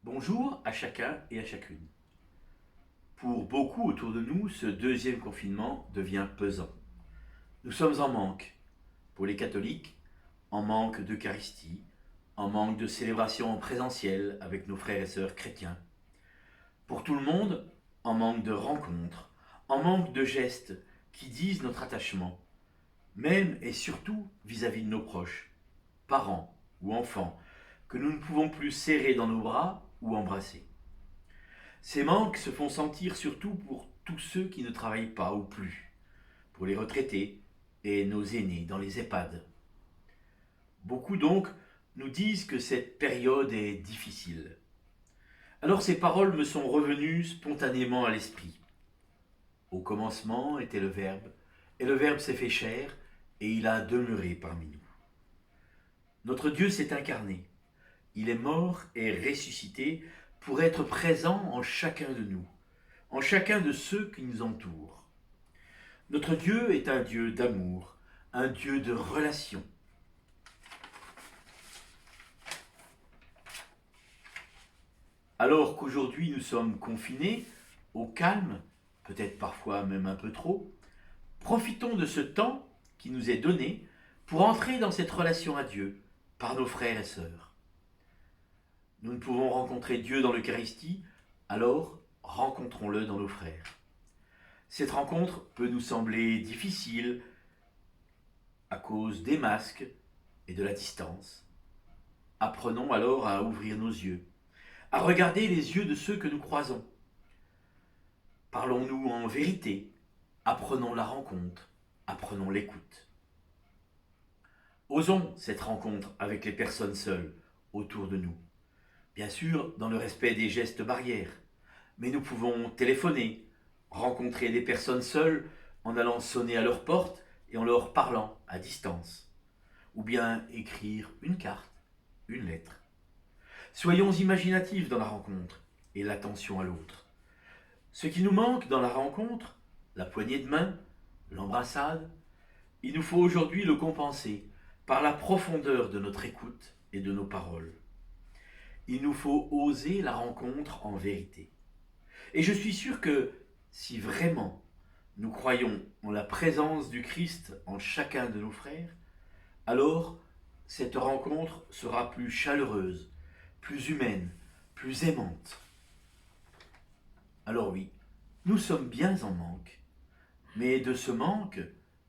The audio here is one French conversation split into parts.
Bonjour à chacun et à chacune. Pour beaucoup autour de nous, ce deuxième confinement devient pesant. Nous sommes en manque. Pour les catholiques, en manque d'Eucharistie, en manque de célébration en présentiel avec nos frères et sœurs chrétiens. Pour tout le monde, en manque de rencontres, en manque de gestes qui disent notre attachement, même et surtout vis-à-vis de nos proches, parents ou enfants, que nous ne pouvons plus serrer dans nos bras ou embrasser. Ces manques se font sentir surtout pour tous ceux qui ne travaillent pas ou plus, pour les retraités et nos aînés dans les EHPAD. Beaucoup donc nous disent que cette période est difficile. Alors ces paroles me sont revenues spontanément à l'esprit. Au commencement était le Verbe, et le Verbe s'est fait chair, et il a demeuré parmi nous. Notre Dieu s'est incarné. Il est mort et ressuscité pour être présent en chacun de nous, en chacun de ceux qui nous entourent. Notre Dieu est un Dieu d'amour, un Dieu de relation. Alors qu'aujourd'hui nous sommes confinés, au calme, peut-être parfois même un peu trop, profitons de ce temps qui nous est donné pour entrer dans cette relation à Dieu par nos frères et sœurs. Nous ne pouvons rencontrer Dieu dans l'Eucharistie, alors rencontrons-le dans nos frères. Cette rencontre peut nous sembler difficile à cause des masques et de la distance. Apprenons alors à ouvrir nos yeux, à regarder les yeux de ceux que nous croisons. Parlons-nous en vérité, apprenons la rencontre, apprenons l'écoute. Osons cette rencontre avec les personnes seules autour de nous. Bien sûr, dans le respect des gestes barrières, mais nous pouvons téléphoner, rencontrer des personnes seules en allant sonner à leur porte et en leur parlant à distance, ou bien écrire une carte, une lettre. Soyons imaginatifs dans la rencontre et l'attention à l'autre. Ce qui nous manque dans la rencontre, la poignée de main, l'embrassade, il nous faut aujourd'hui le compenser par la profondeur de notre écoute et de nos paroles. Il nous faut oser la rencontre en vérité. Et je suis sûr que si vraiment nous croyons en la présence du Christ en chacun de nos frères, alors cette rencontre sera plus chaleureuse, plus humaine, plus aimante. Alors oui, nous sommes bien en manque, mais de ce manque,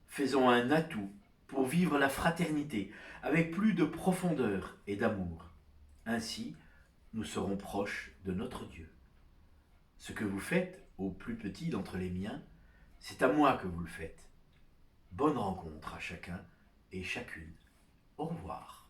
faisons un atout pour vivre la fraternité avec plus de profondeur et d'amour. Ainsi, nous serons proches de notre Dieu. Ce que vous faites au plus petit d'entre les miens, c'est à moi que vous le faites. Bonne rencontre à chacun et chacune. Au revoir.